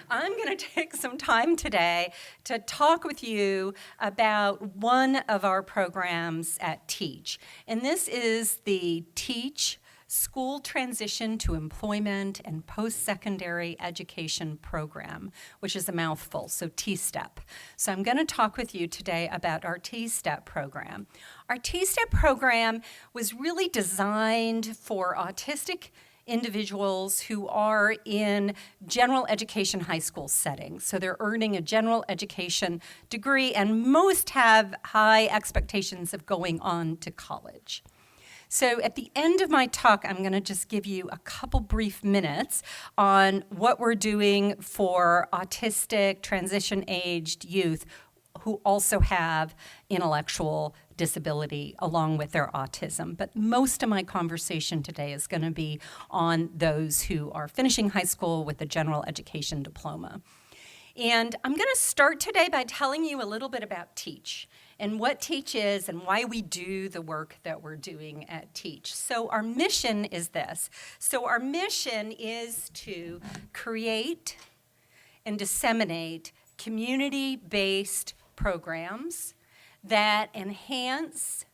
I'm going to take some time today to talk with you about one of our programs at TEACCH. And this is the TEACCH School Transition to Employment and Post-Secondary Education Program, which is a mouthful, so T-STEP. So I'm going to talk with you today about our T-STEP program. Our T-STEP program was really designed for autistic individuals who are in general education high school settings. So they're earning a general education degree, and most have high expectations of going on to college. So at the end of my talk, I'm going to just give you a couple brief minutes on what we're doing for autistic, transition-aged youth who also have intellectual disability along with their autism. But most of my conversation today is going to be on those who are finishing high school with a general education diploma. And I'm going to start today by telling you a little bit about TEACCH and what TEACCH is and why we do the work that we're doing at TEACCH. So our mission is this. So our mission is to create and disseminate community-based programs that enhance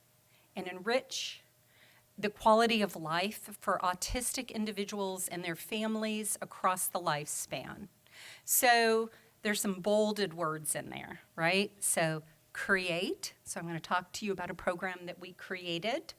and enrich the quality of life for autistic individuals and their families across the lifespan. So there's some bolded words in there, right? So create, so I'm going to talk to you about a program that we created,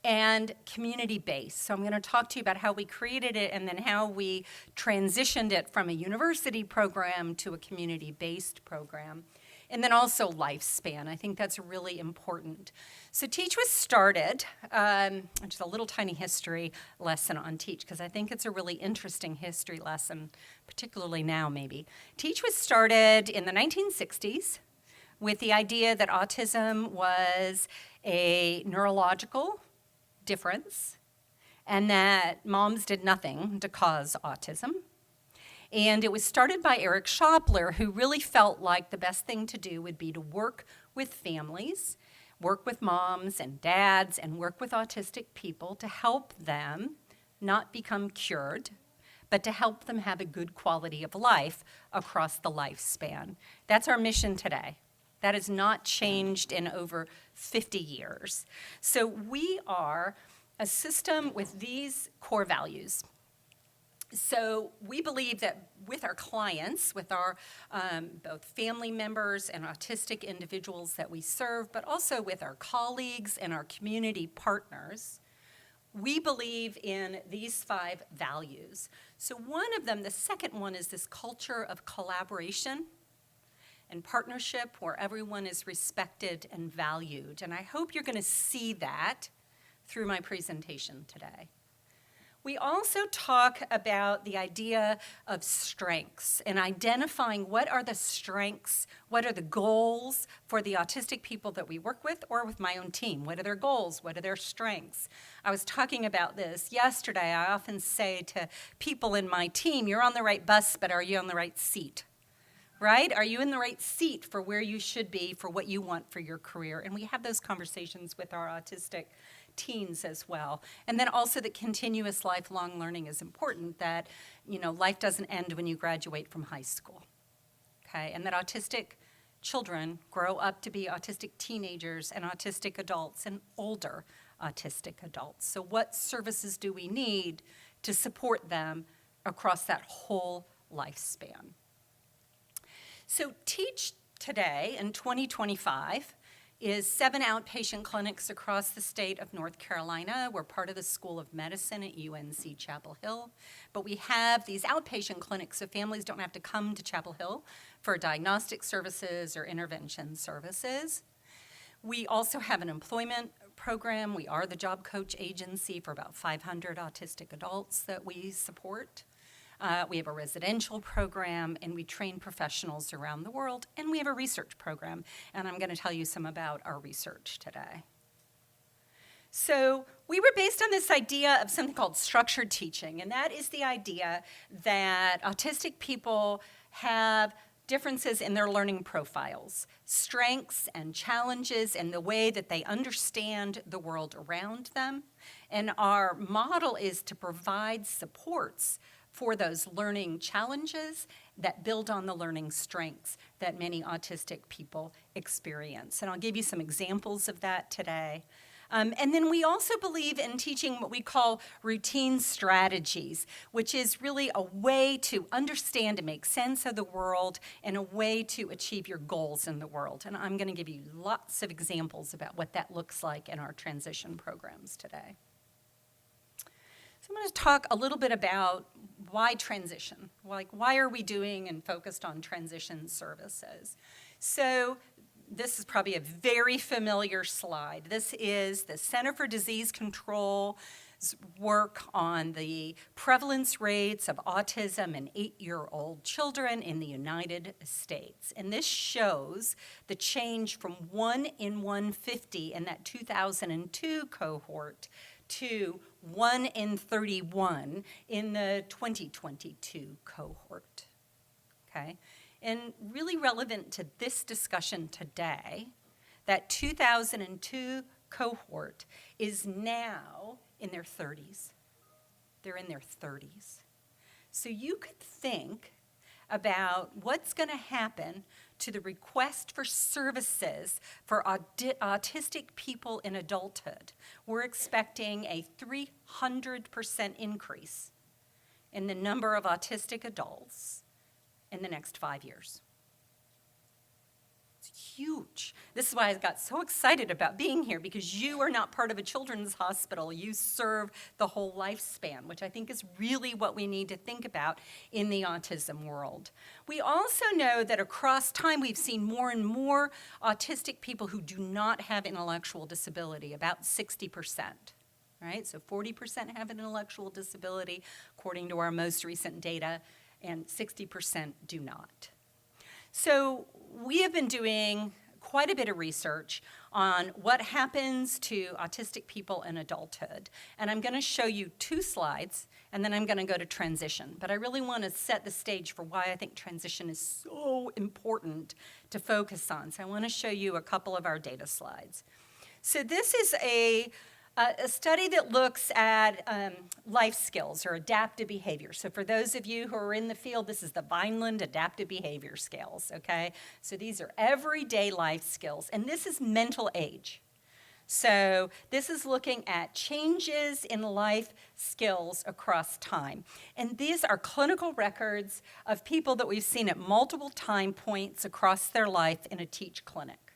and community-based. So I'm going to talk to you about how we created it and then how we transitioned it from a university program to a community-based program. And then also lifespan. I think that's really important. So TEACCH was started, just a little tiny history lesson on TEACCH, because I think it's a really interesting history lesson, particularly now maybe. TEACCH was started in the 1960s with the idea that autism was a neurological difference and that moms did nothing to cause autism. And it was started by Eric Schopler, who really felt like the best thing to do would be to work with families, work with moms and dads, and work with autistic people to help them not become cured, but to help them have a good quality of life across the lifespan. That's our mission today. That has not changed in over 50 years. So we are a system with these core values. So we believe that with our clients, with our both family members and autistic individuals that we serve, but also with our colleagues and our community partners, we believe in these 5 values. So one of them, the second one, is this culture of collaboration and partnership where everyone is respected and valued. And I hope you're going to see that through my presentation today. We also talk about the idea of strengths and identifying what are the strengths, what are the goals for the autistic people that we work with or with my own team. What are their goals? What are their strengths? I was talking about this yesterday. I often say to people in my team, you're on the right bus, but are you on the right seat? Right? Are you in the right seat for where you should be, for what you want for your career? And we have those conversations with our autistic teens as well. And then also that continuous lifelong learning is important, that, life doesn't end when you graduate from high school, okay? And that autistic children grow up to be autistic teenagers and autistic adults and older autistic adults. So what services do we need to support them across that whole lifespan? So TEACCH today in 2025 is 7 outpatient clinics across the state of North Carolina. We're part of the School of Medicine at UNC Chapel Hill. But we have these outpatient clinics so families don't have to come to Chapel Hill for diagnostic services or intervention services. We also have an employment program. We are the job coach agency for about 500 autistic adults that we support. We have a residential program, and we train professionals around the world, and we have a research program, and I'm going to tell you some about our research today. So we were based on this idea of something called structured teaching, and that is the idea that autistic people have differences in their learning profiles, strengths and challenges in the way that they understand the world around them, and our model is to provide supports for those learning challenges that build on the learning strengths that many autistic people experience. And I'll give you some examples of that today. And then we also believe in teaching what we call routine strategies, which is really a way to understand and make sense of the world and a way to achieve your goals in the world. And I'm going to give you lots of examples about what that looks like in our transition programs today. So I'm going to talk a little bit about why transition, like why are we doing and focused on transition services. So this is probably a very familiar slide. This is the Center for Disease Control's work on the prevalence rates of autism in 8-year-old children in the United States. And this shows the change from 1 in 150 in that 2002 cohort to 1 in 31 in the 2022 cohort, okay? And really relevant to this discussion today, that 2002 cohort is now in their 30s. They're in their 30s. So you could think about what's going to happen to the request for services for autistic people in adulthood. We're expecting a 300% increase in the number of autistic adults in the next 5 years. It's huge. This is why I got so excited about being here, because you are not part of a children's hospital. You serve the whole lifespan, which I think is really what we need to think about in the autism world. We also know that across time we've seen more and more autistic people who do not have intellectual disability, about 60%. Right? So 40% have an intellectual disability, according to our most recent data, and 60% do not. So we have been doing quite a bit of research on what happens to autistic people in adulthood. And I'm going to show you 2 slides, and then I'm going to go to transition. But I really want to set the stage for why I think transition is so important to focus on. So I want to show you a couple of our data slides. So this is a study that looks at life skills or adaptive behavior. So for those of you who are in the field, this is the Vineland Adaptive Behavior Scales, okay? So these are everyday life skills, and this is mental age. So this is looking at changes in life skills across time. And these are clinical records of people that we've seen at multiple time points across their life in a TEACCH clinic,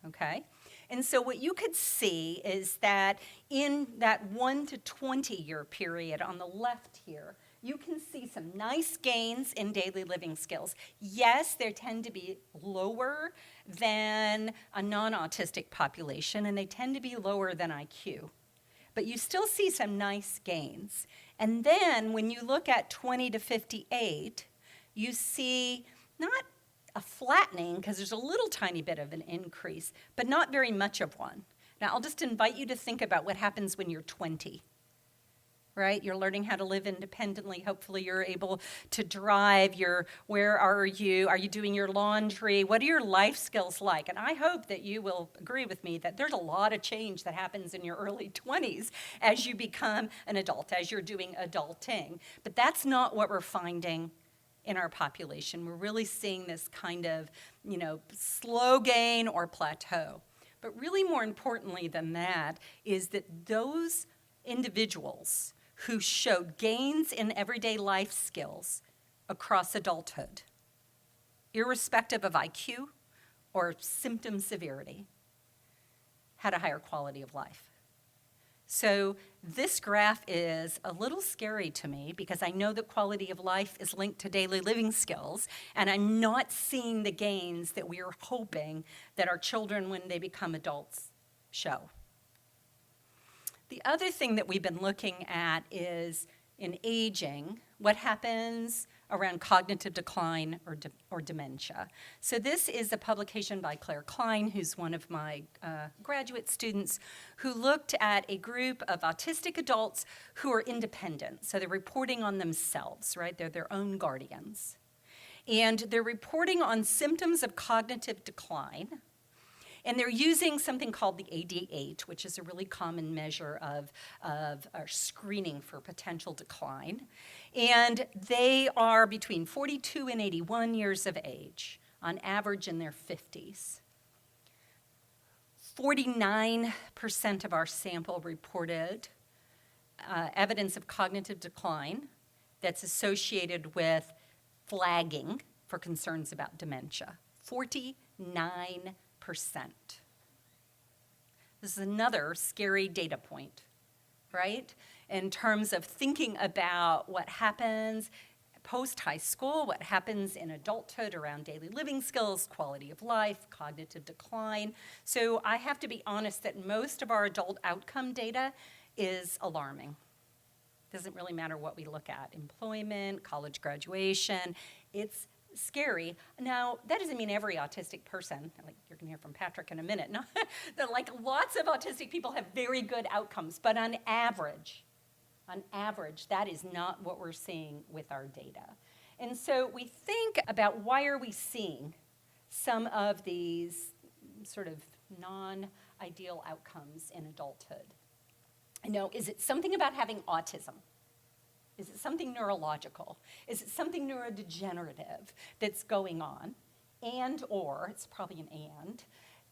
okay? And so what you could see is that in that 1 to 20 year period on the left here, you can see some nice gains in daily living skills. Yes, they tend to be lower than a non-autistic population, and they tend to be lower than IQ. But you still see some nice gains. And then when you look at 20 to 58, you see not a flattening, because there's a little tiny bit of an increase, but not very much of one. Now, I'll just invite you to think about what happens when you're 20, right? You're learning how to live independently. Hopefully you're able to drive. Where are you? Are you doing your laundry? What are your life skills like? And I hope that you will agree with me that there's a lot of change that happens in your early 20s as you become an adult, as you're doing adulting. But that's not what we're finding in our population. We're really seeing this kind of, slow gain or plateau. But really more importantly than that is that those individuals who showed gains in everyday life skills across adulthood, irrespective of IQ or symptom severity, had a higher quality of life. So this graph is a little scary to me because I know that quality of life is linked to daily living skills, and I'm not seeing the gains that we are hoping that our children, when they become adults, show. The other thing that we've been looking at is in aging, what happens around cognitive decline or dementia. So this is a publication by Claire Klein, who's one of my graduate students, who looked at a group of autistic adults who are independent. So they're reporting on themselves, right? They're their own guardians. And they're reporting on symptoms of cognitive decline. And they're using something called the AD8, which is a really common measure of our screening for potential decline. And they are between 42 and 81 years of age, on average in their 50s. 49% of our sample reported evidence of cognitive decline that's associated with flagging for concerns about dementia. 49%. This is another scary data point, right? In terms of thinking about what happens post-high school, what happens in adulthood around daily living skills, quality of life, cognitive decline. So I have to be honest that most of our adult outcome data is alarming. Doesn't really matter what we look at. Employment, college graduation, it's scary. Now, that doesn't mean every autistic person, like you're going to hear from Patrick in a minute, no, like lots of autistic people have very good outcomes, but on average, that is not what we're seeing with our data. And so we think about why are we seeing some of these sort of non-ideal outcomes in adulthood. Is it something about having autism? Is it something neurological? Is it something neurodegenerative that's going on? Or, it's probably an and,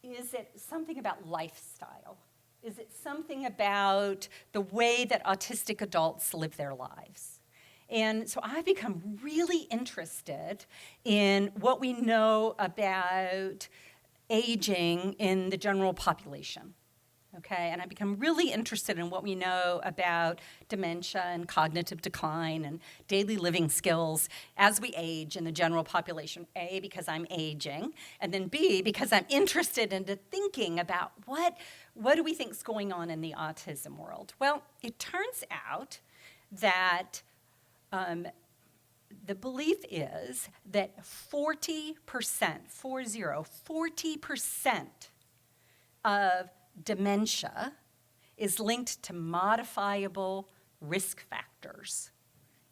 is it something about lifestyle? Is it something about the way that autistic adults live their lives? And so I've become really interested in what we know about aging in the general population. Okay, and I've become really interested in what we know about dementia and cognitive decline and daily living skills as we age in the general population. A, because I'm aging, and then B, because I'm interested into thinking about what do we think is going on in the autism world. Well, it turns out that the belief is that 40% of dementia is linked to modifiable risk factors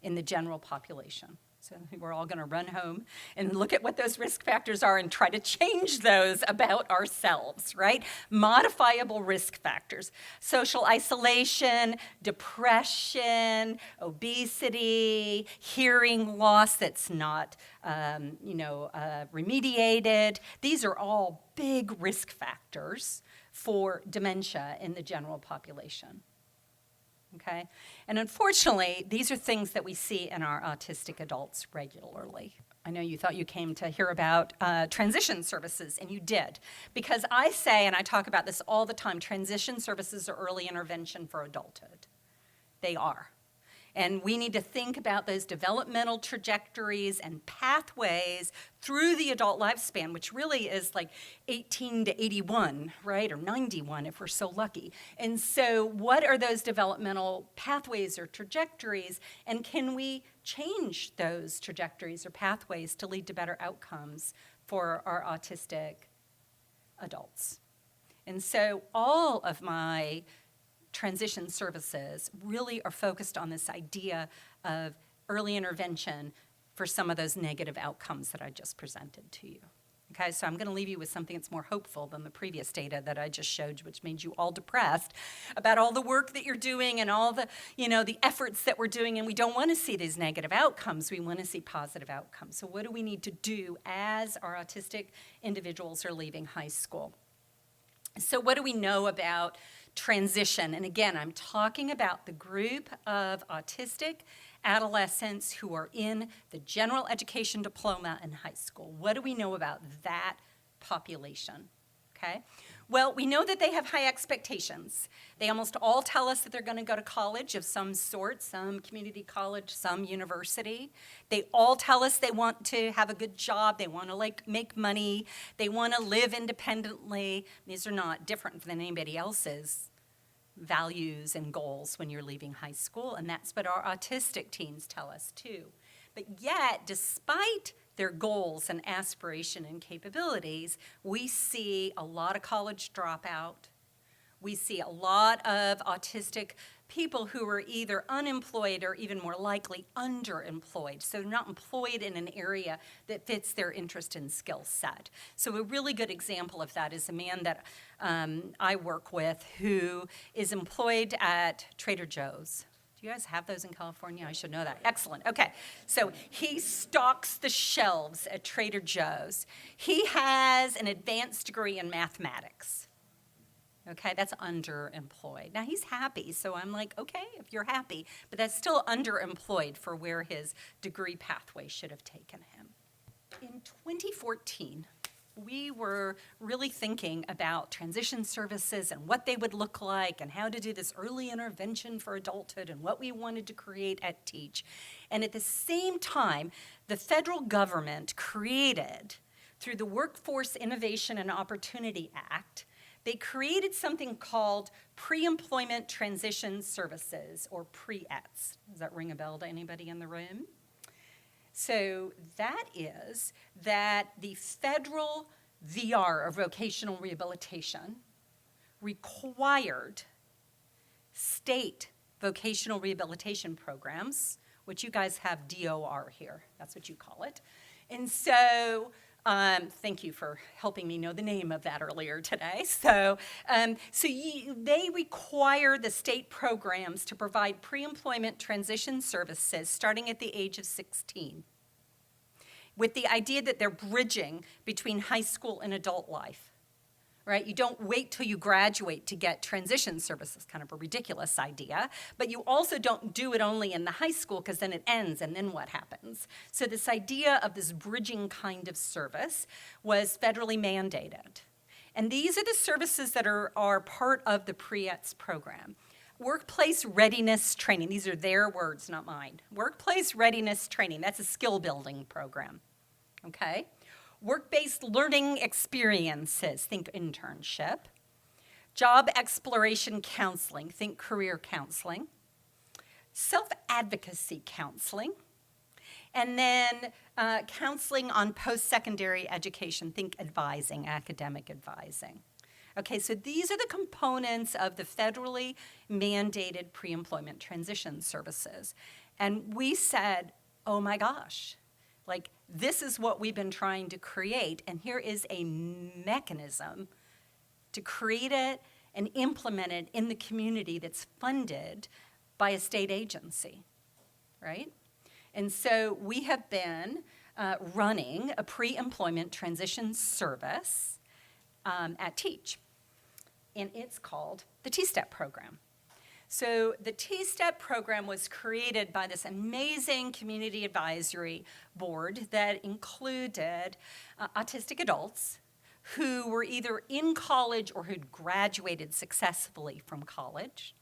in the general population. So we're all going to run home and look at what those risk factors are and try to change those about ourselves, right? Modifiable risk factors. Social isolation, depression, obesity, hearing loss that's not remediated. These are all big risk factors for dementia in the general population. Okay? And unfortunately, these are things that we see in our autistic adults regularly. I know you thought you came to hear about transition services, and you did. Because I say, and I talk about this all the time, transition services are early intervention for adulthood. They are. And we need to think about those developmental trajectories and pathways through the adult lifespan, which really is like 18 to 81, right? Or 91 if we're so lucky. And so what are those developmental pathways or trajectories? And can we change those trajectories or pathways to lead to better outcomes for our autistic adults? And so all of my transition services really are focused on this idea of early intervention for some of those negative outcomes that I just presented to you. Okay, so I'm going to leave you with something that's more hopeful than the previous data that I just showed you, which made you all depressed about all the work that you're doing and all the, the efforts that we're doing, and we don't want to see these negative outcomes. We want to see positive outcomes. So what do we need to do as our autistic individuals are leaving high school? So what do we know about transition? And again, I'm talking about the group of autistic adolescents who are in the general education diploma in high school. What do we know about that population? Okay. Well, we know that they have high expectations. They almost all tell us that they're going to go to college of some sort, some community college, some university. They all tell us they want to have a good job. They want to make money. They want to live independently. These are not different than anybody else's values and goals when you're leaving high school, and that's what our autistic teens tell us too. But yet, despite their goals and aspiration and capabilities, we see a lot of college dropout. We see a lot of autistic people who are either unemployed or even more likely underemployed. So they're not employed in an area that fits their interest and skill set. So a really good example of that is a man that I work with who is employed at Trader Joe's. Do you guys have those in California? I should know that. Excellent. Okay. So he stocks the shelves at Trader Joe's. He has an advanced degree in mathematics. Okay, that's underemployed. Now he's happy, so I'm like, okay, if you're happy, but that's still underemployed for where his degree pathway should have taken him. In 2014, we were really thinking about transition services and what they would look like and how to do this early intervention for adulthood and what we wanted to create at TEACCH. And at the same time, the federal government created, through the Workforce Innovation and Opportunity Act, they created something called Pre-Employment Transition Services, or PREETS. Does that ring a bell to anybody in the room? So that is that the federal VR, or vocational rehabilitation, required state vocational rehabilitation programs, which you guys have DOR here. That's what you call it. And so thank you for helping me know the name of that earlier today. So, they require the state programs to provide pre-employment transition services starting at the age of 16, with the idea that they're bridging between high school and adult life. Right? You don't wait till you graduate to get transition services, kind of a ridiculous idea, but you also don't do it only in the high school because then it ends and then what happens? So this idea of this bridging kind of service was federally mandated. And these are the services that are part of the PREETS program. Workplace readiness training, these are their words, not mine. Workplace readiness training, that's a skill building program, okay? Work-based learning experiences, think internship. Job exploration counseling, think career counseling. Self-advocacy counseling. And then counseling on post-secondary education, think advising, academic advising. Okay, so these are the components of the federally mandated pre-employment transition services. And we said, oh my gosh, like, this is what we've been trying to create, and here is a mechanism to create it and implement it in the community that's funded by a state agency, right? And so we have been running a pre-employment transition service at TEACCH, and it's called the T-STEP program. So the T-STEP program was created by this amazing community advisory board that included autistic adults who were either in college or who'd graduated successfully from college.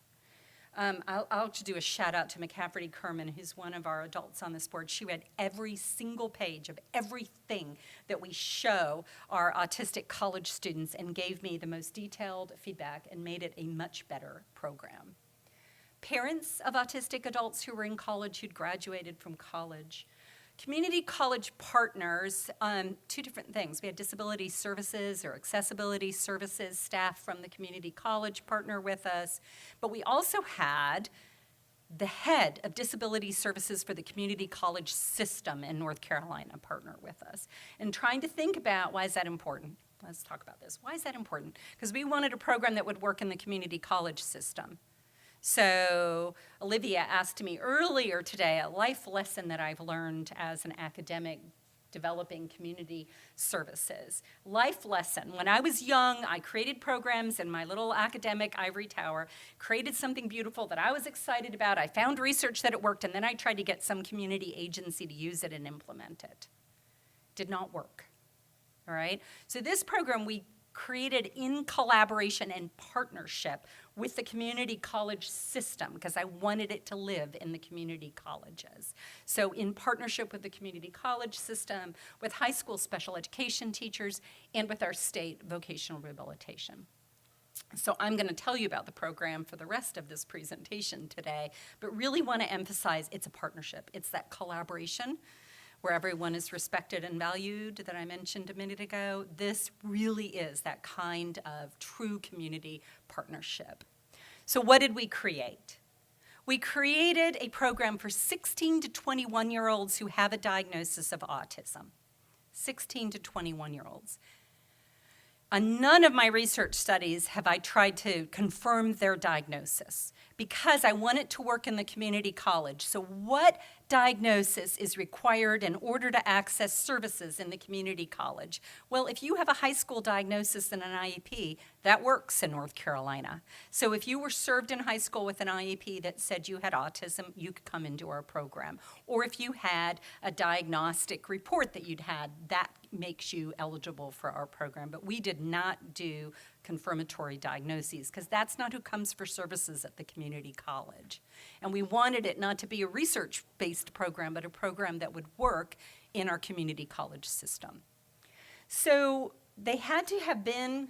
I'll just do a shout out to McCafferty Kerman, who's one of our adults on this board. She read every single page of everything that we show our autistic college students and gave me the most detailed feedback and made it a much better program. Parents of autistic adults who were in college, who'd graduated from college. Community college partners, two different things. We had disability services or accessibility services staff from the community college partner with us, but we also had the head of disability services for the community college system in North Carolina partner with us. And trying to think about, why is that important? Let's talk about this. Why is that important? Because we wanted a program that would work in the community college system. So Olivia asked me earlier today a life lesson that I've learned as an academic developing community services. Life lesson. When I was young, I created programs in my little academic ivory tower, created something beautiful that I was excited about. I found research that it worked, and then I tried to get some community agency to use it and implement it. Did not work. All right? So this program we created in collaboration and partnership with the community college system because I wanted it to live in the community colleges. So in partnership with the community college system, with high school special education teachers, and with our state vocational rehabilitation. So I'm going to tell you about the program for the rest of this presentation today, but really want to emphasize it's a partnership. It's that collaboration where everyone is respected and valued that I mentioned a minute ago. This really is that kind of true community partnership. So what did we create? We created a program for 16 to 21-year-olds who have a diagnosis of autism. 16 to 21-year-olds. On none of my research studies have I tried to confirm their diagnosis because I want it to work in the community college. So what diagnosis is required in order to access services in the community college? Well, if you have a high school diagnosis and an IEP, that works in North Carolina. So if you were served in high school with an IEP that said you had autism, you could come into our program. Or if you had a diagnostic report that you'd had, that makes you eligible for our program. But we did not do confirmatory diagnoses because that's not who comes for services at the community college. And we wanted it not to be a research-based program, but a program that would work in our community college system. So they had to have been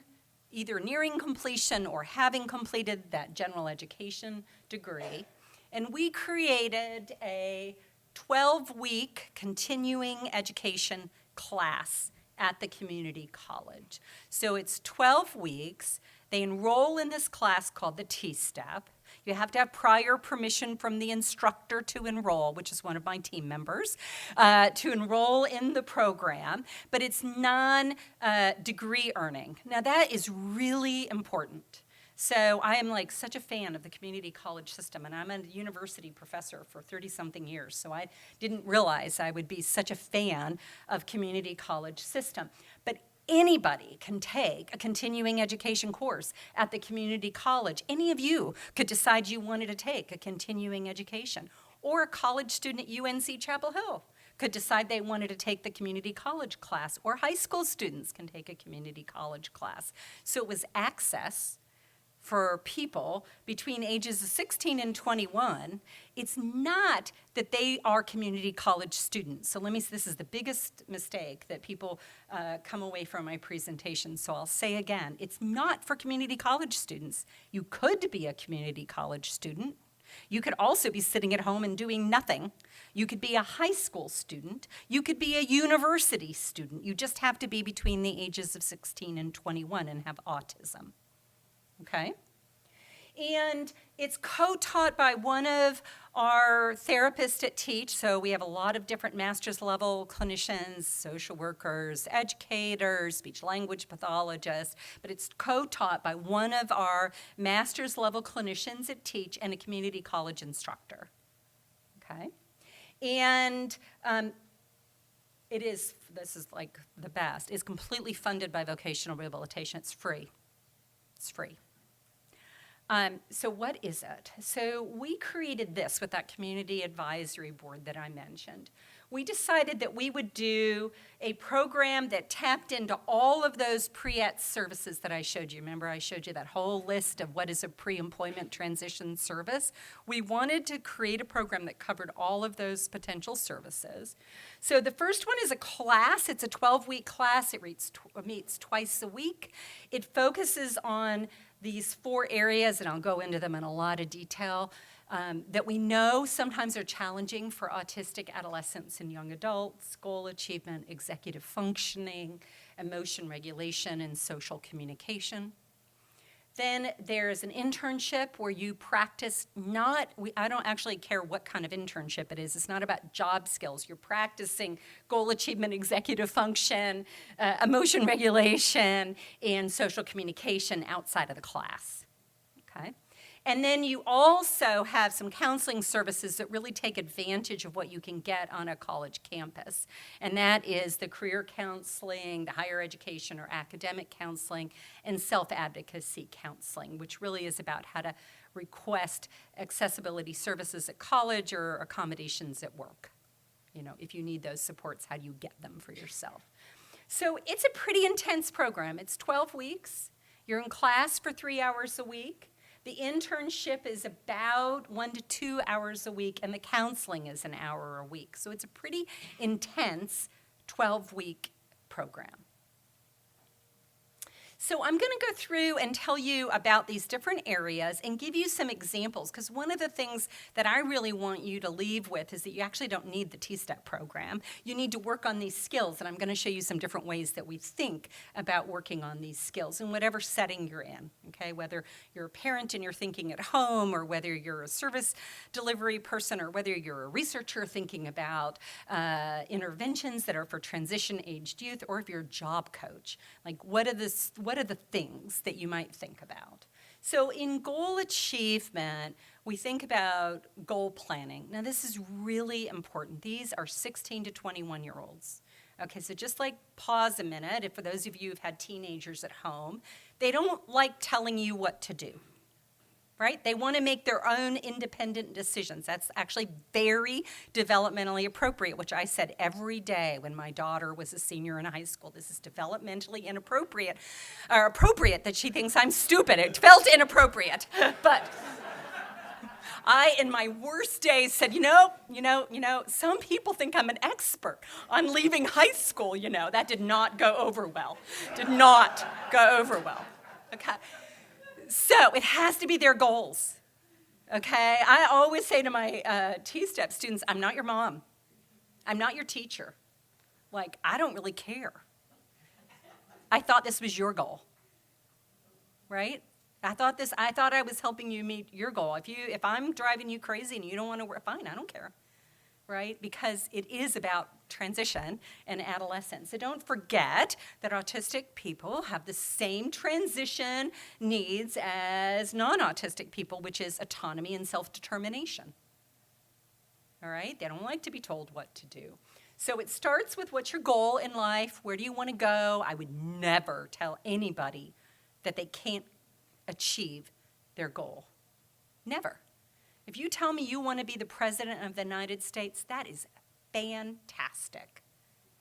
either nearing completion or having completed that general education degree. And we created a 12-week continuing education class at the community college. So it's 12 weeks. They enroll in this class called the T-STEP. You have to have prior permission from the instructor to enroll, which is one of my team members, to enroll in the program, but it's non-degree earning. Now that is really important. So I am like such a fan of the community college system, and I'm a university professor for 30-something years, so I didn't realize I would be such a fan of community college system. But anybody can take a continuing education course at the community college. Any of you could decide you wanted to take a continuing education, or a college student at UNC Chapel Hill could decide they wanted to take the community college class, or high school students can take a community college class. So it was access for people between ages of 16 and 21. It's not that they are community college students. So this is the biggest mistake that people come away from my presentation. So I'll say again, it's not for community college students. You could be a community college student. You could also be sitting at home and doing nothing. You could be a high school student. You could be a university student. You just have to be between the ages of 16 and 21 and have autism. Okay? And it's co-taught by one of our therapists at TEACCH. So we have a lot of different master's level clinicians, social workers, educators, speech language pathologists, but it's co-taught by one of our master's level clinicians at TEACCH and a community college instructor. Okay? And this is like the best, is completely funded by vocational rehabilitation. It's free. It's free. So what is it? So we created this with that community advisory board that I mentioned. We decided that we would do a program that tapped into all of those pre-ETS services that I showed you. Remember I showed you that whole list of what is a pre-employment transition service? We wanted to create a program that covered all of those potential services. So the first one is a class. It's a 12-week class. It meets twice a week. It focuses on these 4 areas, and I'll go into them in a lot of detail, that we know sometimes are challenging for autistic adolescents and young adults: goal achievement, executive functioning, emotion regulation, and social communication. Then there's an internship where you practice I don't actually care what kind of internship it is. It's not about job skills. You're practicing goal achievement, executive function, emotion regulation, and social communication outside of the class. Okay? And then you also have some counseling services that really take advantage of what you can get on a college campus. And that is the career counseling, the higher education or academic counseling, and self-advocacy counseling, which really is about how to request accessibility services at college or accommodations at work. You know, if you need those supports, how do you get them for yourself? So it's a pretty intense program. It's 12 weeks. You're in class for 3 hours a week. The internship is about 1 to 2 hours a week, and the counseling is an hour a week. So it's a pretty intense 12-week program. So I'm going to go through and tell you about these different areas and give you some examples, because one of the things that I really want you to leave with is that you actually don't need the T-STEP program. You need to work on these skills, and I'm going to show you some different ways that we think about working on these skills in whatever setting you're in, okay? Whether you're a parent and you're thinking at home, or whether you're a service delivery person, or whether you're a researcher thinking about interventions that are for transition-aged youth, or if you're a job coach. Like, what are the things that you might think about? So in goal achievement, we think about goal planning. Now, this is really important. These are 16 to 21-year-olds. Okay, so just like pause a minute, if for those of you who've had teenagers at home, they don't like telling you what to do, right? They want to make their own independent decisions. That's actually very developmentally appropriate, which I said every day when my daughter was a senior in high school. This is developmentally inappropriate, or appropriate that she thinks I'm stupid. It felt inappropriate, but I, in my worst days, said, some people think I'm an expert on leaving high school, That did not go over well. Did not go over well, okay? So it has to be their goals, okay? I always say to my T-STEP students, I'm not your mom. I'm not your teacher. Like, I don't really care. I thought this was your goal, right? I thought I was helping you meet your goal. If I'm driving you crazy and you don't want to work, fine, I don't care, right? Because it is about transition and adolescence. So don't forget that autistic people have the same transition needs as non-autistic people, which is autonomy and self-determination. All right? They don't like to be told what to do. So it starts with what's your goal in life? Where do you want to go? I would never tell anybody that they can't achieve their goal. Never. If you tell me you want to be the President of the United States, that is fantastic,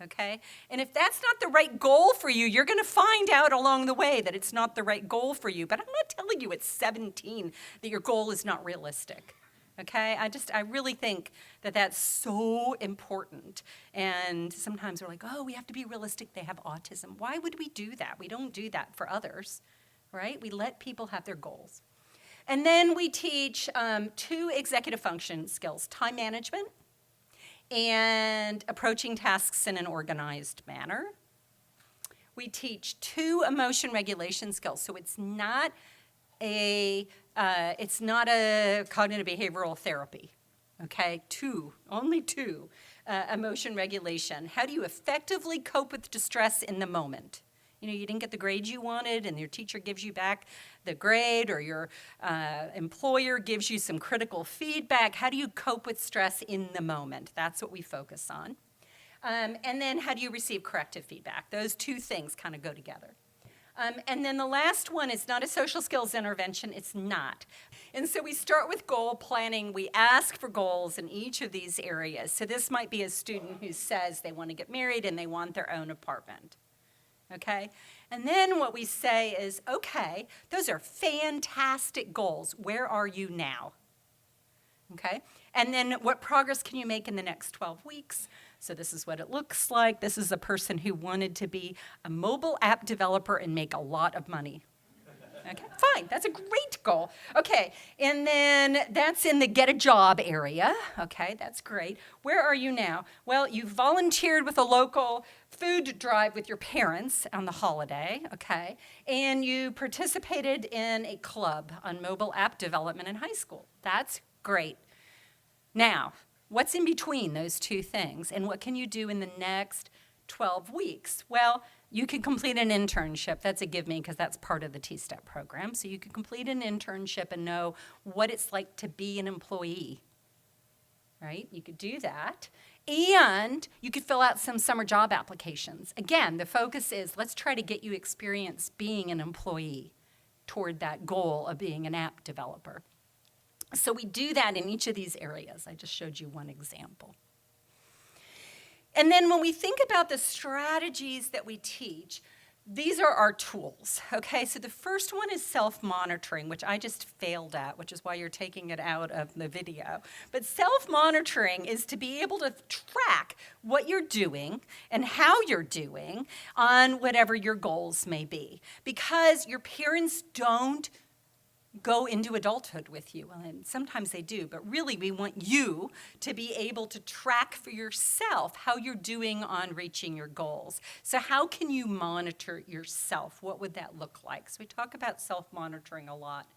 okay? And if that's not the right goal for you, you're going to find out along the way that it's not the right goal for you. But I'm not telling you at 17 that your goal is not realistic, okay? I really think that that's so important. And sometimes we're like, oh, we have to be realistic. They have autism. Why would we do that? We don't do that for others, right? We let people have their goals. And then we teach 2 executive function skills, time management and approaching tasks in an organized manner. We teach 2 emotion regulation skills. So it's not a cognitive behavioral therapy, okay? Only 2, emotion regulation. How do you effectively cope with distress in the moment? You didn't get the grade you wanted, and your teacher gives you back the grade, or your employer gives you some critical feedback. How do you cope with stress in the moment? That's what we focus on. And then how do you receive corrective feedback? Those 2 things kind of go together. And then the last one is not a social skills intervention. It's not. And so we start with goal planning. We ask for goals in each of these areas. So this might be a student who says they want to get married and they want their own apartment. Okay? And then what we say is, okay, those are fantastic goals. Where are you now? Okay? And then what progress can you make in the next 12 weeks? So this is what it looks like. This is a person who wanted to be a mobile app developer and make a lot of money. Okay, fine, that's a great goal. Okay, and then that's in the get a job area. Okay, that's great. Where are you now? Well, you volunteered with a local food drive with your parents on the holiday, okay, and you participated in a club on mobile app development in high school. That's great. Now, what's in between those 2 things, and what can you do in the next 12 weeks? Well, you could complete an internship. That's a give me, because that's part of the T-STEP program. So you could complete an internship and know what it's like to be an employee, right? You could do that. And you could fill out some summer job applications. Again, the focus is let's try to get you experience being an employee toward that goal of being an app developer. So we do that in each of these areas. I just showed you one example. And then when we think about the strategies that we teach, These are our tools, okay? So the first one is self-monitoring, which I just failed at, which is why you're taking it out of the video. But self-monitoring is to be able to track what you're doing and how you're doing on whatever your goals may be. Because your parents don't go into adulthood with you. Well, and sometimes they do, but really we want you to be able to track for yourself how you're doing on reaching your goals. So how can you monitor yourself? What would that look like? So we talk about self-monitoring a lot.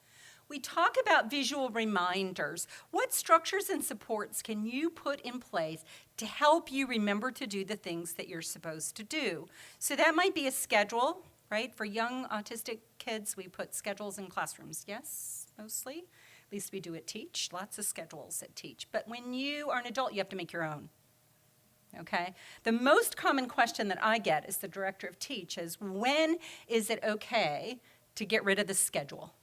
We talk about visual reminders. What structures and supports can you put in place to help you remember to do the things that you're supposed to do? So that might be a schedule. Right? For young autistic kids, we put schedules in classrooms. Yes, mostly. At least we do at Teach. Lots of schedules at Teach. But when you are an adult, you have to make your own. Okay? The most common question that I get as the director of Teach is, when is it okay to get rid of the schedule?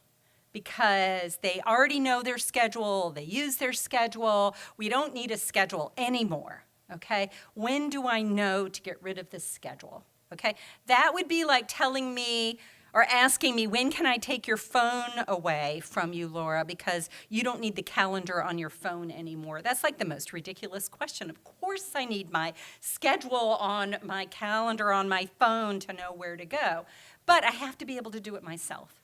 Because they already know their schedule, they use their schedule, we don't need a schedule anymore. Okay? When do I know to get rid of this schedule? Okay, that would be like telling me or asking me, when can I take your phone away from you, Laura, because you don't need the calendar on your phone anymore. That's like the most ridiculous question. Of course I need my schedule on my calendar on my phone to know where to go, but I have to be able to do it myself,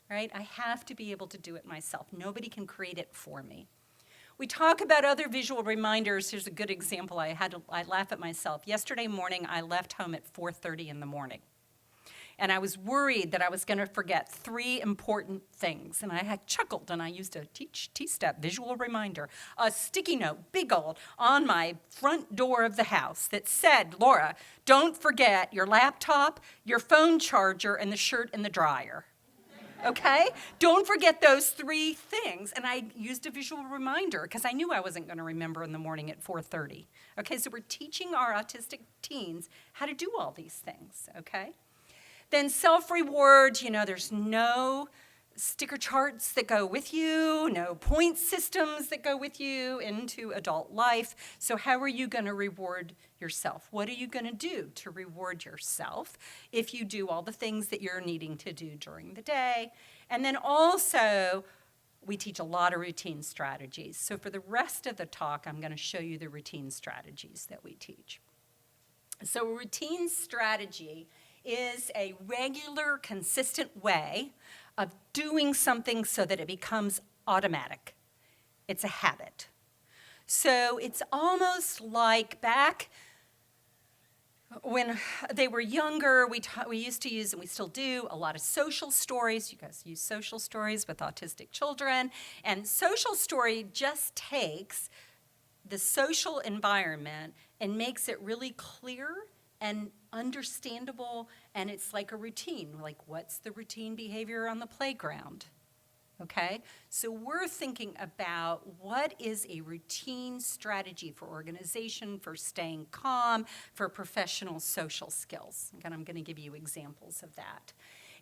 right? I have to be able to do it myself. Nobody can create it for me. We talk about other visual reminders. Here's a good example. I laugh at myself. Yesterday morning, I left home at 4:30 in the morning. And I was worried that I was going to forget 3 important things. And I had chuckled, and I used a Teach T-Step visual reminder, a sticky note, big old, on my front door of the house that said, Laura, don't forget your laptop, your phone charger, and the shirt in the dryer. Okay? Don't forget those 3 things. And I used a visual reminder because I knew I wasn't going to remember in the morning at 4:30. Okay, so we're teaching our autistic teens how to do all these things, okay? Then self-reward, there's no sticker charts that go with you, no point systems that go with you into adult life. So how are you going to reward yourself? What are you going to do to reward yourself if you do all the things that you're needing to do during the day? And then also, we teach a lot of routine strategies. So for the rest of the talk, I'm going to show you the routine strategies that we teach. So a routine strategy is a regular, consistent way of doing something so that it becomes automatic. It's a habit. So it's almost like back when they were younger, we used to use, and we still do, a lot of social stories. You guys use social stories with autistic children. And social story just takes the social environment and makes it really clear and understandable, and it's like a routine. Like, what's the routine behavior on the playground? Okay? So we're thinking about what is a routine strategy for organization, for staying calm, for professional social skills. Again, I'm going to give you examples of that.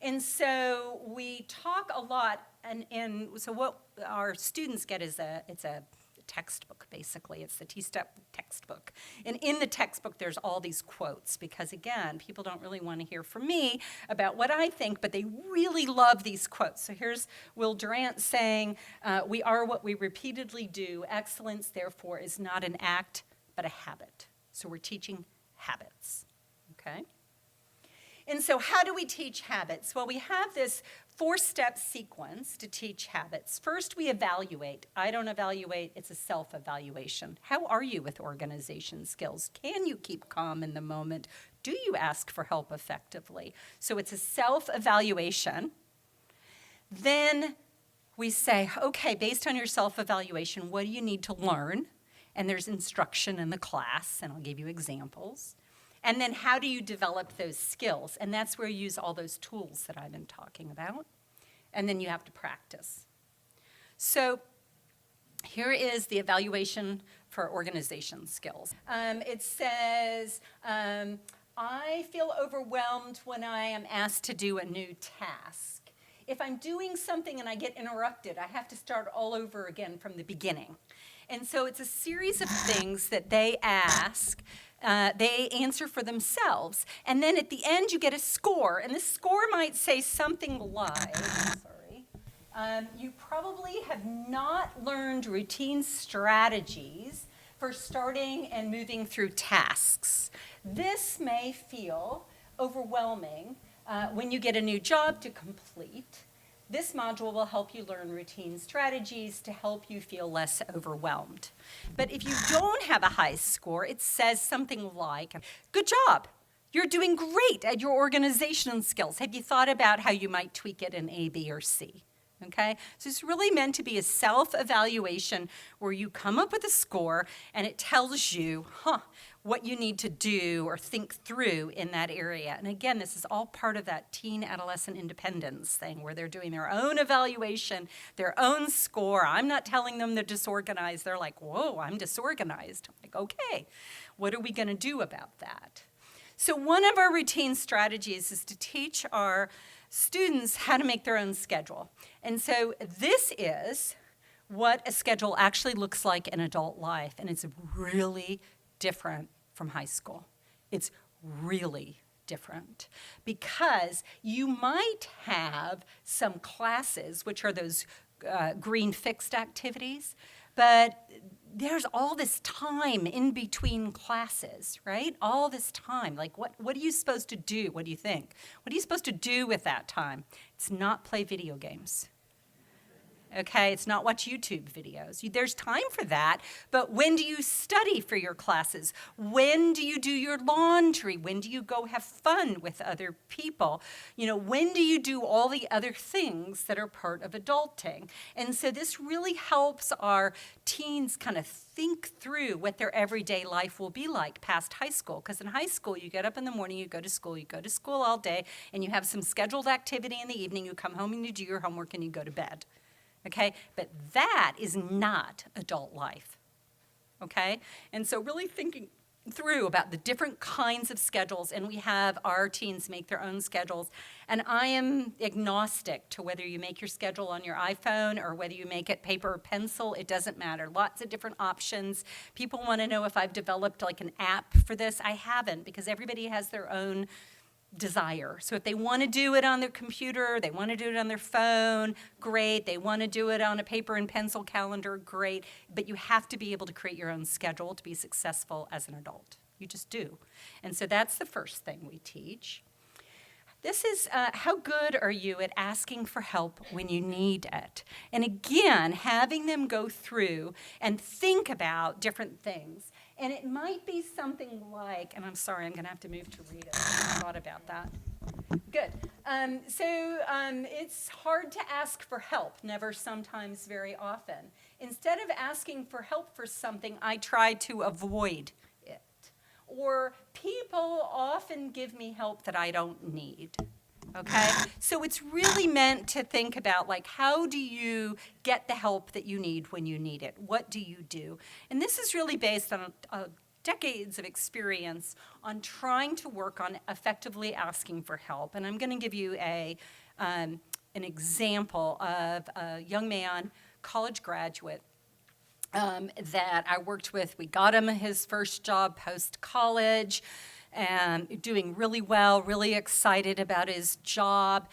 And so we talk a lot, and so what our students get is it's a textbook, basically. It's the T-Step textbook. And in the textbook, there's all these quotes because, again, people don't really want to hear from me about what I think, but they really love these quotes. So here's Will Durant saying, we are what we repeatedly do. Excellence, therefore, is not an act, but a habit. So we're teaching habits, okay? And so how do we teach habits? Well, we have this 4-step sequence to teach habits. First, we evaluate. I don't evaluate, it's a self-evaluation. How are you with organization skills? Can you keep calm in the moment? Do you ask for help effectively? So it's a self-evaluation. Then we say, okay, based on your self-evaluation, what do you need to learn? And there's instruction in the class, and I'll give you examples. And then how do you develop those skills? And that's where you use all those tools that I've been talking about. And then you have to practice. So here is the evaluation for organization skills. It says, I feel overwhelmed when I am asked to do a new task. If I'm doing something and I get interrupted, I have to start all over again from the beginning. And so it's a series of things that they ask they answer for themselves. And then at the end, you get a score. And this score might say something like, you probably have not learned routine strategies for starting and moving through tasks. This may feel overwhelming when you get a new job to complete. This module will help you learn routine strategies to help you feel less overwhelmed. But if you don't have a high score, it says something like, good job, you're doing great at your organizational skills. Have you thought about how you might tweak it in A, B, or C? Okay, so it's really meant to be a self-evaluation where you come up with a score and it tells you, what you need to do or think through in that area. And again, this is all part of that teen adolescent independence thing where they're doing their own evaluation, their own score. I'm not telling them they're disorganized. They're like, whoa, I'm disorganized. I'm like, okay, what are we going to do about that? So one of our routine strategies is to teach our students how to make their own schedule. And so this is what a schedule actually looks like in adult life, and it's really different from high school. It's really different because you might have some classes, which are those green fixed activities, but there's all this time in between classes, right? All this time. Like, what are you supposed to do? What do you think? What are you supposed to do with that time? It's not play video games. Okay, it's not watch YouTube videos. There's time for that, but when do you study for your classes? When do you do your laundry? When do you go have fun with other people? When do you do all the other things that are part of adulting? And so this really helps our teens kind of think through what their everyday life will be like past high school. Because in high school, you get up in the morning, you go to school all day, and you have some scheduled activity in the evening, you come home and you do your homework and you go to bed. Okay, but that is not adult life, okay? And so really thinking through about the different kinds of schedules, and we have our teens make their own schedules, and I am agnostic to whether you make your schedule on your iPhone or whether you make it paper or pencil. It doesn't matter. Lots of different options. People want to know if I've developed like an app for this. I haven't, because everybody has their own desire. So if they want to do it on their computer, they want to do it on their phone, great. They want to do it on a paper and pencil calendar, great. But you have to be able to create your own schedule to be successful as an adult. You just do. And so that's the first thing we teach. This is how good are you at asking for help when you need it? And again, having them go through and think about different things. And it might be something like, and I'm sorry, I'm going to have to move to read it. I thought about that. Good. It's hard to ask for help, never, sometimes, very often. Instead of asking for help for something, I try to avoid it. Or people often give me help that I don't need. Okay? So it's really meant to think about, like, how do you get the help that you need when you need it? What do you do? And this is really based on decades of experience on trying to work on effectively asking for help. And I'm going to give you an example of a young man, college graduate, that I worked with. We got him his first job post-college, and doing really well, really excited about his job.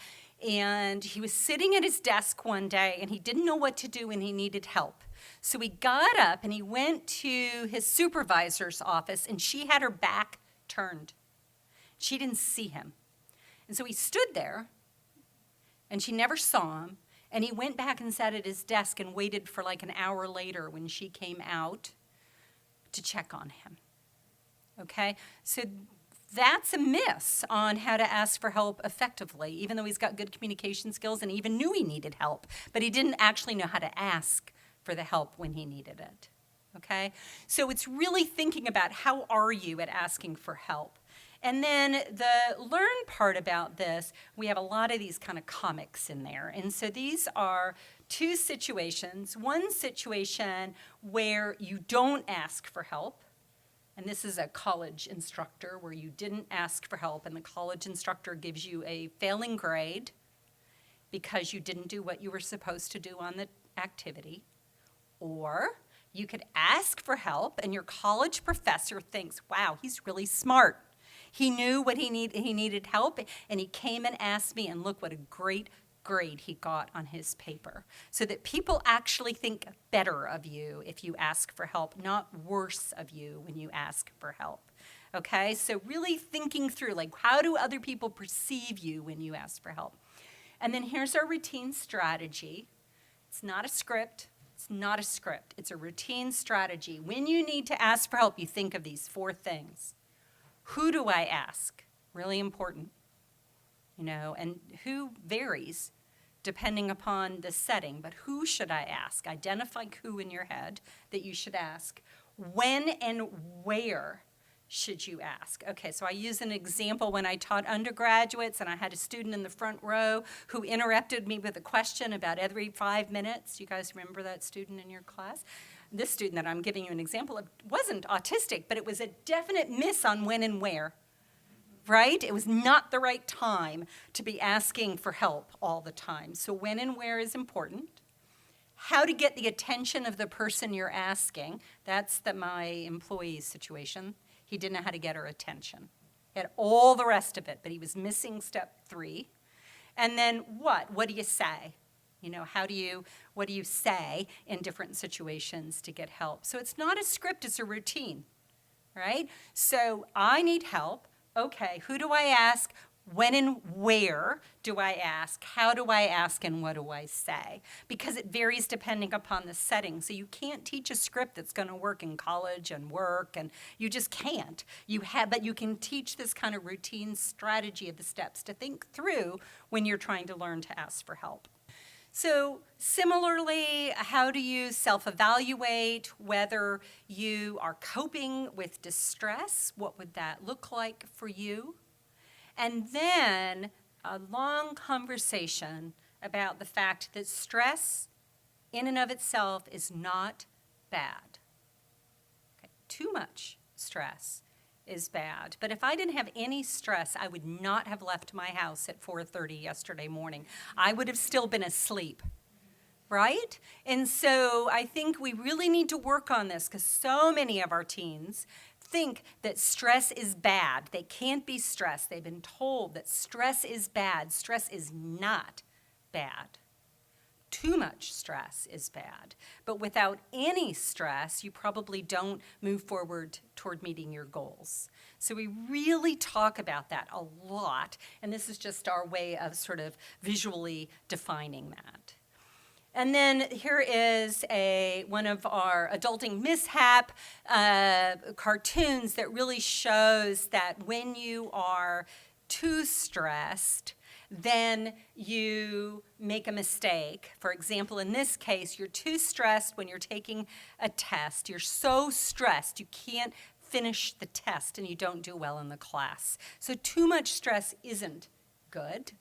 And he was sitting at his desk one day, and he didn't know what to do, and he needed help. So he got up, and he went to his supervisor's office, and she had her back turned. She didn't see him. And so he stood there, and she never saw him, and he went back and sat at his desk and waited for like an hour later when she came out to check on him. Okay, so that's a miss on how to ask for help effectively, even though he's got good communication skills and even knew he needed help, but he didn't actually know how to ask for the help when he needed it. Okay, so it's really thinking about how are you at asking for help. And then the learn part about this, we have a lot of these kind of comics in there. And so these are two situations. One situation where you don't ask for help. And this is a college instructor where you didn't ask for help, and the college instructor gives you a failing grade because you didn't do what you were supposed to do on the activity. Or You could ask for help, and your college professor thinks, wow, he's really smart. He knew what he needed help, and he came and asked me, and look what a great grade he got on his paper. So that people actually think better of you if you ask for help, not worse of you when you ask for help. Okay, so really thinking through, like, how do other people perceive you when you ask for help? And then here's our routine strategy. It's not a script. It's not a script. It's a routine strategy. When you need to ask for help, you think of these 4 things. Who do I ask? Really important. And who varies depending upon the setting, but who should I ask? Identify who in your head that you should ask. When and where should you ask? Okay, so I use an example when I taught undergraduates, and I had a student in the front row who interrupted me with a question about every 5 minutes. You guys remember that student in your class? This student that I'm giving you an example of wasn't autistic, but it was a definite miss on when and where, right? It was not the right time to be asking for help all the time. So when and where is important. How to get the attention of the person you're asking. That's my employee's situation. He didn't know how to get her attention. He had all the rest of it, but he was missing step 3. And then what? What do you say? What do you say in different situations to get help? So it's not a script, it's a routine, right? So I need help. Okay, who do I ask? When and where do I ask? How do I ask, and what do I say? Because it varies depending upon the setting. So you can't teach a script that's going to work in college and work, and you just can't. But you can teach this kind of routine strategy of the steps to think through when you're trying to learn to ask for help. So similarly, how do you self-evaluate whether you are coping with distress? What would that look like for you? And then a long conversation about the fact that stress in and of itself is not bad. Okay. Too much stress is bad. But if I didn't have any stress, I would not have left my house at 4:30 yesterday morning. I would have still been asleep, right? And so I think we really need to work on this because so many of our teens think that stress is bad. They can't be stressed. They've been told that stress is bad. Stress is not bad. Too much stress is bad. But without any stress, you probably don't move forward toward meeting your goals. So we really talk about that a lot, and this is just our way of sort of visually defining that. And then here is one of our adulting mishap cartoons that really shows that when you are too stressed, then you make a mistake. For example, in this case, you're too stressed when you're taking a test. You're so stressed you can't finish the test and you don't do well in the class. So too much stress isn't good.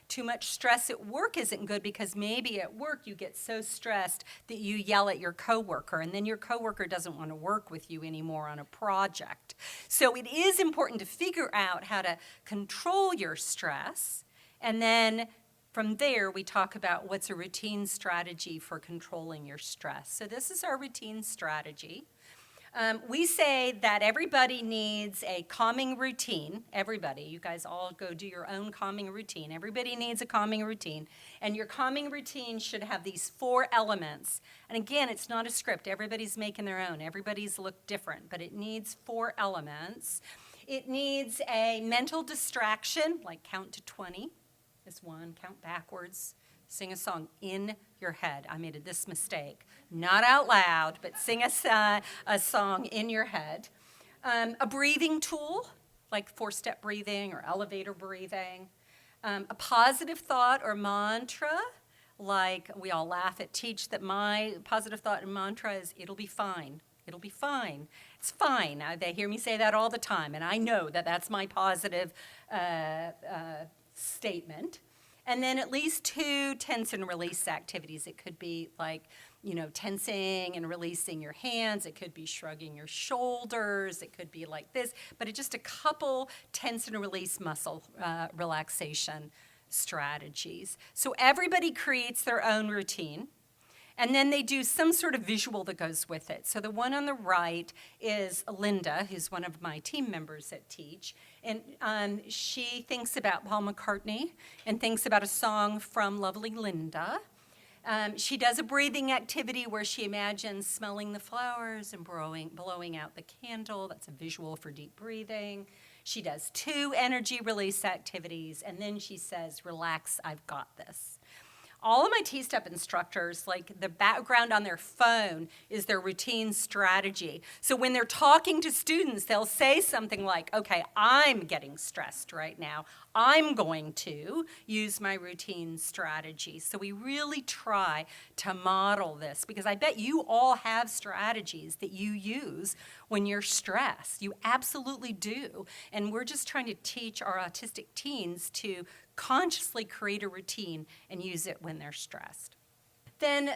Too much stress at work isn't good because maybe at work you get so stressed that you yell at your coworker, and then your coworker doesn't want to work with you anymore on a project. So it is important to figure out how to control your stress, and then from there we talk about what's a routine strategy for controlling your stress. So this is our routine strategy. We say that everybody needs a calming routine. Everybody, you guys all go do your own calming routine. Everybody needs a calming routine. And your calming routine should have these 4 elements. And again, it's not a script. Everybody's making their own. Everybody's look different, but it needs 4 elements. It needs a mental distraction, like count to 20 is 1, count backwards. Sing a song in your head. I made this mistake. Not out loud, but sing a song in your head. A breathing tool, like 4-step breathing or elevator breathing. A positive thought or mantra, like we all laugh at Teach that my positive thought and mantra is, it'll be fine. It'll be fine. It's fine. They hear me say that all the time, and I know that that's my positive statement. And then at least 2 tense and release activities. It could be like, tensing and releasing your hands. It could be shrugging your shoulders. It could be like this. But it's just a couple tense and release muscle relaxation strategies. So everybody creates their own routine. And then they do some sort of visual that goes with it. So the one on the right is Linda, who's one of my team members at TEACCH. And she thinks about Paul McCartney and thinks about a song from Lovely Linda. She does a breathing activity where she imagines smelling the flowers and blowing out the candle. That's a visual for deep breathing. She does 2 energy release activities, and then she says, relax, I've got this. All of my T-STEP instructors, like the background on their phone is their routine strategy. So when they're talking to students, they'll say something like, okay, I'm getting stressed right now. I'm going to use my routine strategy. So we really try to model this because I bet you all have strategies that you use when you're stressed. You absolutely do. And we're just trying to teach our autistic teens to consciously create a routine and use it when they're stressed. Then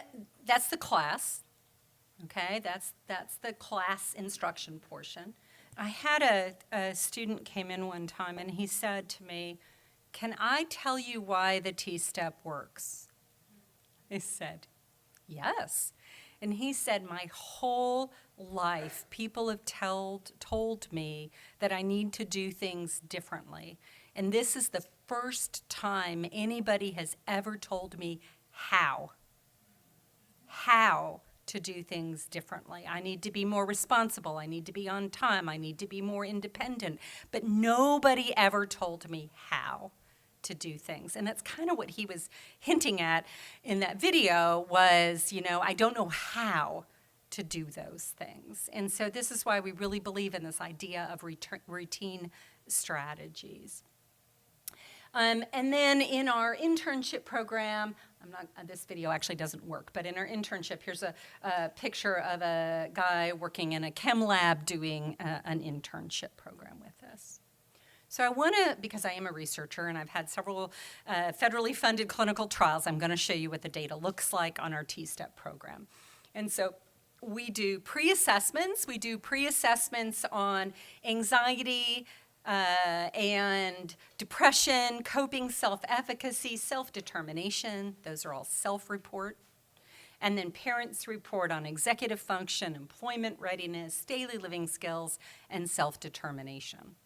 that's the class, okay? That's the class instruction portion. I had a student came in one time and he said to me, can I tell you why the T-STEP works? I said, yes. And he said, my whole life, people have told me that I need to do things differently. And this is the first time anybody has ever told me how to do things differently. I need to be more responsible. I need to be on time. I need to be more independent. But nobody ever told me how to do things. And that's kind of what he was hinting at in that video was, I don't know how to do those things. And so this is why we really believe in this idea of routine strategies. And then in our internship program, this video actually doesn't work, but in our internship, here's a picture of a guy working in a chem lab doing an internship program with us. So I want to, because I am a researcher and I've had several federally funded clinical trials, I'm going to show you what the data looks like on our T-STEP program. And so we do pre-assessments. We do pre-assessments on anxiety, and depression, coping, self-efficacy, self-determination. Those are all self-report. And then parents report on executive function, employment readiness, daily living skills, and self-determination.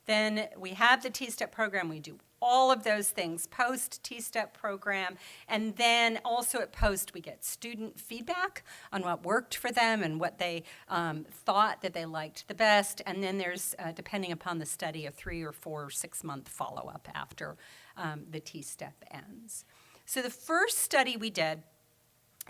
Then we have the T-STEP program. We do all of those things post-T-STEP program. And then also at post, we get student feedback on what worked for them and what they thought that they liked the best. And then there's, depending upon the study, a 3 or 4 or 6 month follow-up after the T-STEP ends. So the first study we did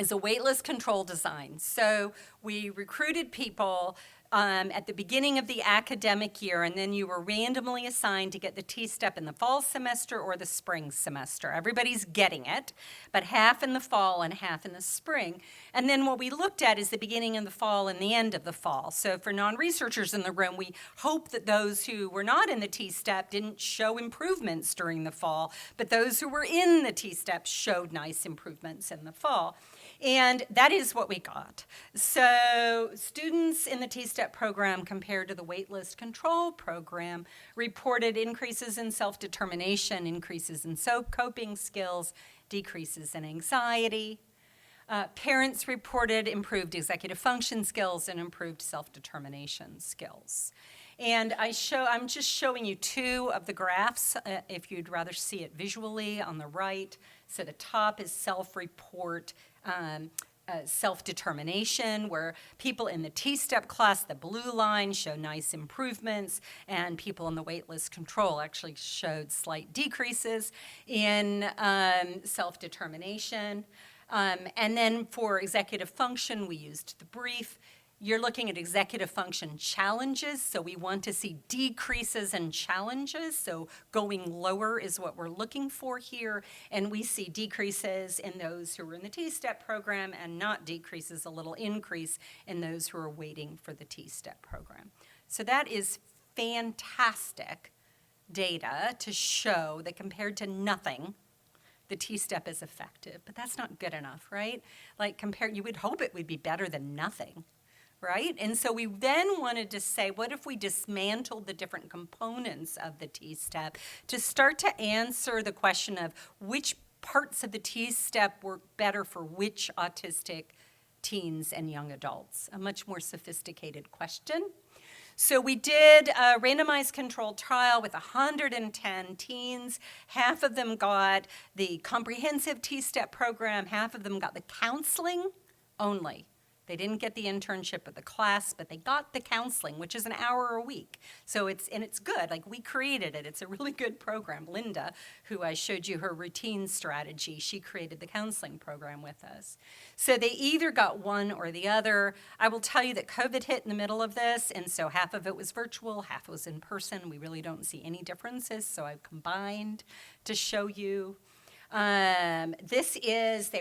is a waitlist control design. So we recruited people at the beginning of the academic year, and then you were randomly assigned to get the T-STEP in the fall semester or the spring semester. Everybody's getting it, but half in the fall and half in the spring. And then what we looked at is the beginning of the fall and the end of the fall. So for non-researchers in the room, we hope that those who were not in the T-STEP didn't show improvements during the fall, but those who were in the T-STEP showed nice improvements in the fall. And that is what we got. So students in the T-STEP program compared to the waitlist control program reported increases in self-determination, increases in coping skills, decreases in anxiety. Parents reported improved executive function skills and improved self-determination skills. And I'm just showing you 2 of the graphs, if you'd rather see it visually on the right. So the top is self-report, self-determination, where people in the T-STEP class, the blue line, show nice improvements, and people in the waitlist control actually showed slight decreases in self-determination. And then for executive function, we used the brief. You're looking at executive function challenges, so we want to see decreases in challenges, so going lower is what we're looking for here, and we see decreases in those who are in the T-STEP program and not decreases, a little increase in those who are waiting for the T-STEP program. So that is fantastic data to show that compared to nothing, the T-STEP is effective, but that's not good enough, right? Like you would hope it would be better than nothing. Right? And so we then wanted to say, what if we dismantled the different components of the T-STEP to start to answer the question of which parts of the T-STEP work better for which autistic teens and young adults? A much more sophisticated question. So we did a randomized controlled trial with 110 teens. Half of them got the comprehensive T-STEP program, half of them got the counseling only. They didn't get the internship or the class, but they got the counseling, which is an hour a week. So it's good, like we created it. It's a really good program. Linda, who I showed you her routine strategy, she created the counseling program with us. So they either got one or the other. I will tell you that COVID hit in the middle of this, and so half of it was virtual, half was in person. We really don't see any differences, so I've combined to show you. They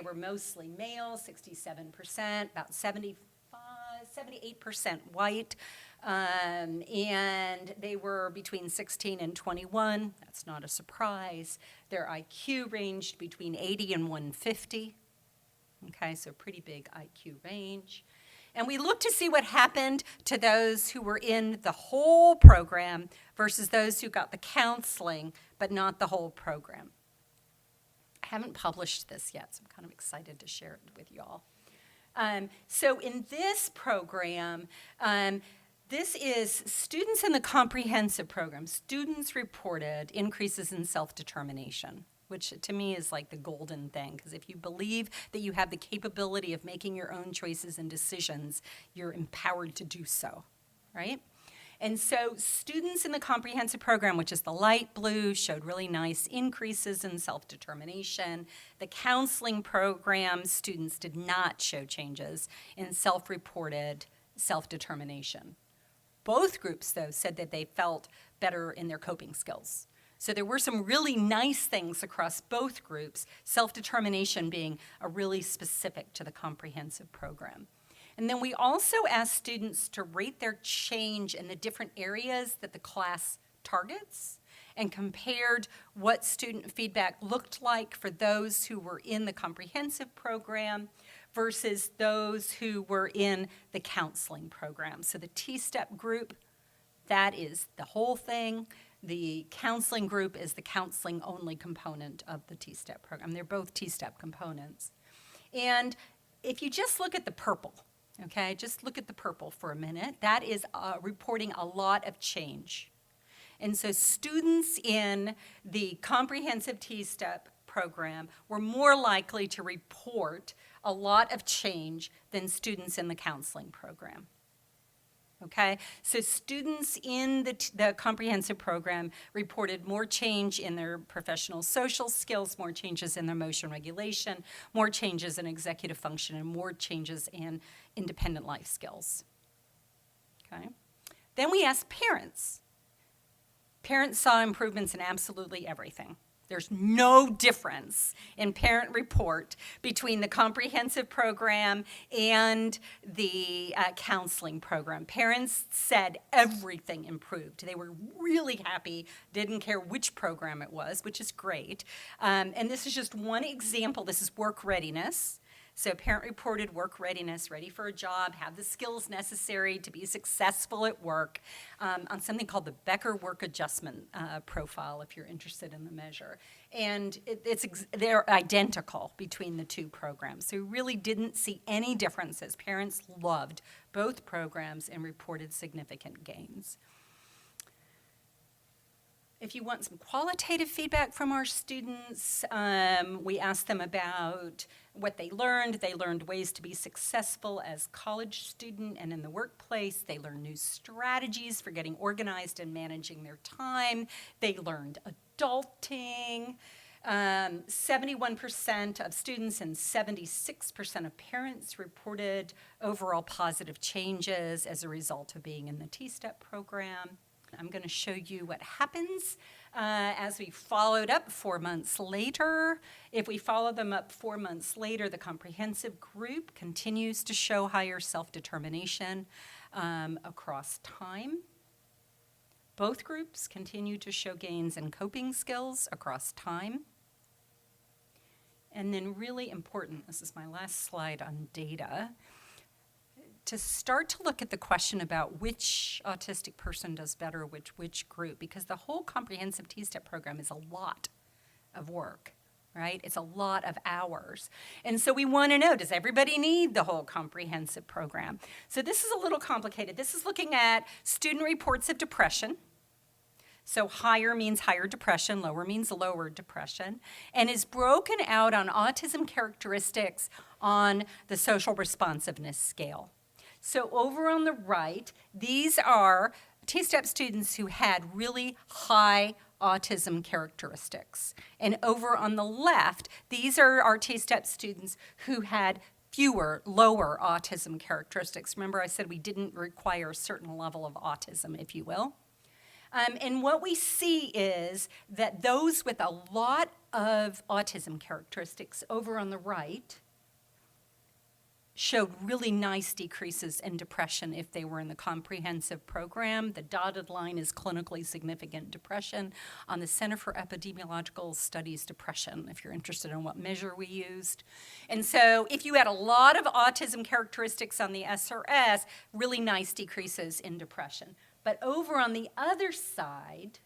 were mostly male, 67%, about 78% white, and they were between 16 and 21. That's not a surprise. Their IQ ranged between 80 and 150. Okay, so pretty big IQ range. And we looked to see what happened to those who were in the whole program versus those who got the counseling, but not the whole program. I haven't published this yet, so I'm kind of excited to share it with y'all. So in this program, this is students in the comprehensive program. Students reported increases in self-determination, which to me is like the golden thing, because if you believe that you have the capability of making your own choices and decisions, you're empowered to do so, right? And so students in the comprehensive program, which is the light blue, showed really nice increases in self-determination. The counseling program, students did not show changes in self-reported self-determination. Both groups, though, said that they felt better in their coping skills. So there were some really nice things across both groups, self-determination being a really specific to the comprehensive program. And then we also asked students to rate their change in the different areas that the class targets and compared what student feedback looked like for those who were in the comprehensive program versus those who were in the counseling program. So the T-STEP group, that is the whole thing. The counseling group is the counseling-only component of the T-STEP program. They're both T-STEP components. And if you just look at the purple, okay, just look at the purple for a minute. That is reporting a lot of change. And so students in the comprehensive T-STEP program were more likely to report a lot of change than students in the counseling program. Okay, so students in the comprehensive program reported more change in their professional social skills, more changes in their emotion regulation, more changes in executive function, and more changes in independent life skills. Okay, then we asked parents. Parents saw improvements in absolutely everything. There's no difference in parent report between the comprehensive program and the counseling program. Parents said everything improved. They were really happy, didn't care which program it was, which is great. And this is just one example. This is work readiness. So parent reported work readiness, ready for a job, have the skills necessary to be successful at work, on something called the Becker Work Adjustment Profile, if you're interested in the measure. And they're identical between the two programs. So we really didn't see any differences. Parents loved both programs and reported significant gains. If you want some qualitative feedback from our students, we asked them about what they learned. They learned ways to be successful as college student and in the workplace. They learned new strategies for getting organized and managing their time. They learned adulting. 71% of students and 76% of parents reported overall positive changes as a result of being in the T-STEP program. I'm going to show you what happens as we followed up 4 months later. If we follow them up 4 months later, the comprehensive group continues to show higher self-determination across time. Both groups continue to show gains in coping skills across time. And then really important, this is my last slide on data, to start to look at the question about which autistic person does better, which group, because the whole comprehensive T-STEP program is a lot of work. right? It's a lot of hours. And so we want to know, does everybody need the whole comprehensive program? So this is a little complicated. This is looking at student reports of depression. So higher means higher depression, lower means lower depression, and is broken out on autism characteristics on the social responsiveness scale. So over on the right, these are T-STEP students who had really high autism characteristics. And over on the left, these are our T-STEP students who had fewer, lower autism characteristics. Remember I said we didn't require a certain level of autism, if you will. And what we see is that those with a lot of autism characteristics over on the right showed really nice decreases in depression if they were in the comprehensive program. The dotted line is clinically significant depression. On the Center for Epidemiological Studies depression, if you're interested in what measure we used. And so if you had a lot of autism characteristics on the SRS, really nice decreases in depression. But over on the other side,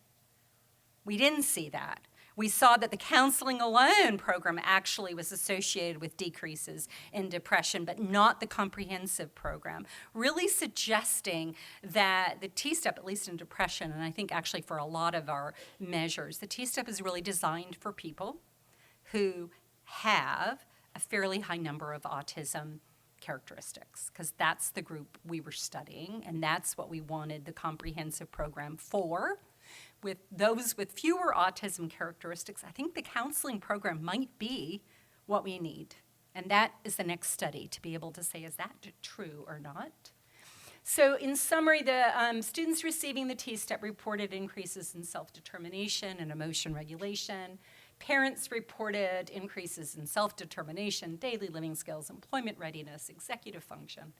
we didn't see that. We saw that the counseling alone program actually was associated with decreases in depression, but not the comprehensive program, really suggesting that the T-STEP, at least in depression, and I think actually for a lot of our measures, the T-STEP is really designed for people who have a fairly high number of autism characteristics, because that's the group we were studying, and that's what we wanted the comprehensive program for. With those with fewer autism characteristics, I think the counseling program might be what we need. And that is the next study to be able to say, is that true or not? So in summary, the students receiving the T-STEP reported increases in self-determination and emotion regulation. Parents reported increases in self-determination, daily living skills, employment readiness, executive function.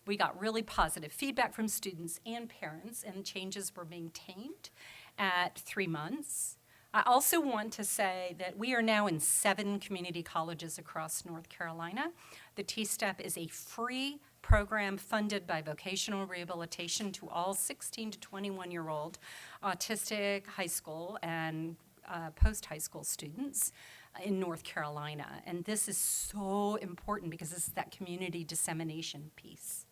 We got really positive feedback from students and parents, and changes were maintained at 3 months. I also want to say that we are now in 7 community colleges across North Carolina. The T-STEP is a free program funded by vocational rehabilitation to all 16 to 21-year-old autistic high school and post-high school students in North Carolina. And this is so important because this is that community dissemination piece,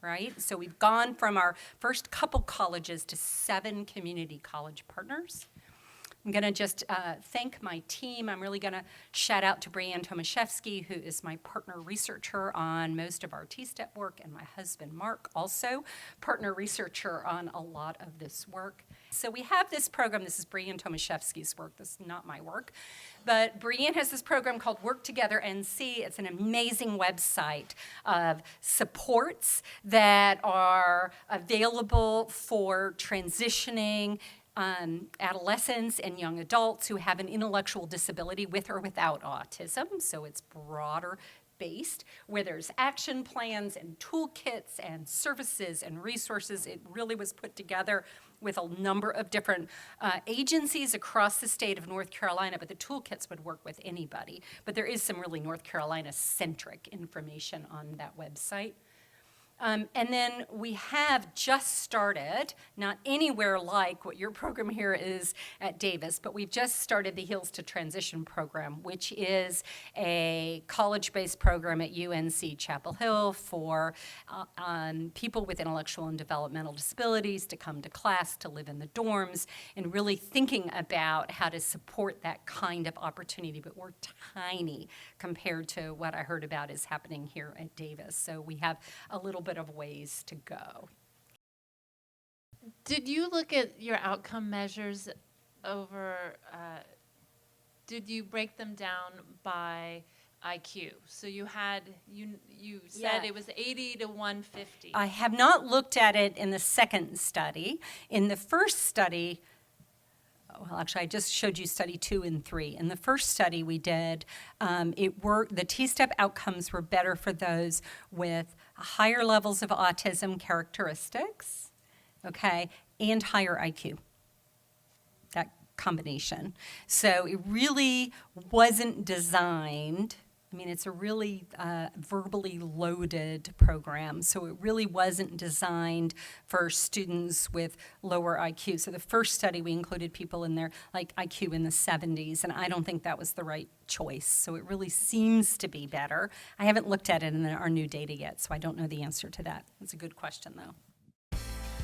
right? So we've gone from our first couple colleges to 7 community college partners. I'm going to just thank my team. I'm really going to shout out to Brianne Tomaszewski, who is my partner researcher on most of our T-STEP work, and my husband, Mark, also partner researcher on a lot of this work. So we have this program. This is Brianne Tomaszewski's work. This is not my work. But Brianne has this program called Work Together NC. It's an amazing website of supports that are available for transitioning adolescents and young adults who have an intellectual disability with or without autism, so it's broader based, where there's action plans and toolkits and services and resources. It really was put together with a number of different agencies across the state of North Carolina, but the toolkits would work with anybody. But there is some really North Carolina-centric information on that website. And then we have just started, not anywhere like what your program here is at Davis, but we've just started the Heals to Transition program, which is a college-based program at UNC Chapel Hill for people with intellectual and developmental disabilities to come to class, to live in the dorms, and really thinking about how to support that kind of opportunity. But we're tiny compared to what I heard about is happening here at Davis. So we have a little bit of ways to go. Did you look at your outcome measures over, did you break them down by IQ? So you had, you said it was 80 to 150. I have not looked at it in the second study. In the first study, well, actually, I just showed you study 2 and 3. In the first study we did, the T-STEP outcomes were better for those with higher levels of autism characteristics, okay, and higher IQ, that combination. So it really wasn't designed I mean, it's a really verbally loaded program, so it really wasn't designed for students with lower IQ. So the first study, we included people in their like IQ in the 70s, and I don't think that was the right choice. So it really seems to be better. I haven't looked at it in our new data yet, so I don't know the answer to that. It's a good question, though.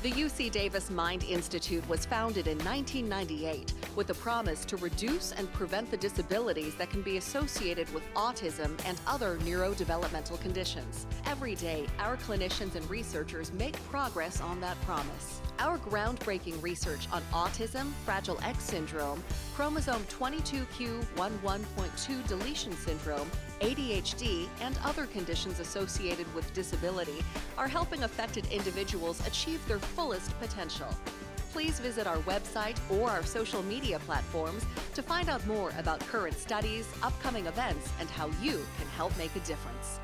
The UC Davis Mind Institute was founded in 1998 with the promise to reduce and prevent the disabilities that can be associated with autism and other neurodevelopmental conditions. Every day, our clinicians and researchers make progress on that promise. Our groundbreaking research on autism, Fragile X syndrome, chromosome 22q11.2 deletion syndrome, ADHD, and other conditions associated with disability are helping affected individuals achieve their fullest potential. Please visit our website or our social media platforms to find out more about current studies, upcoming events, and how you can help make a difference.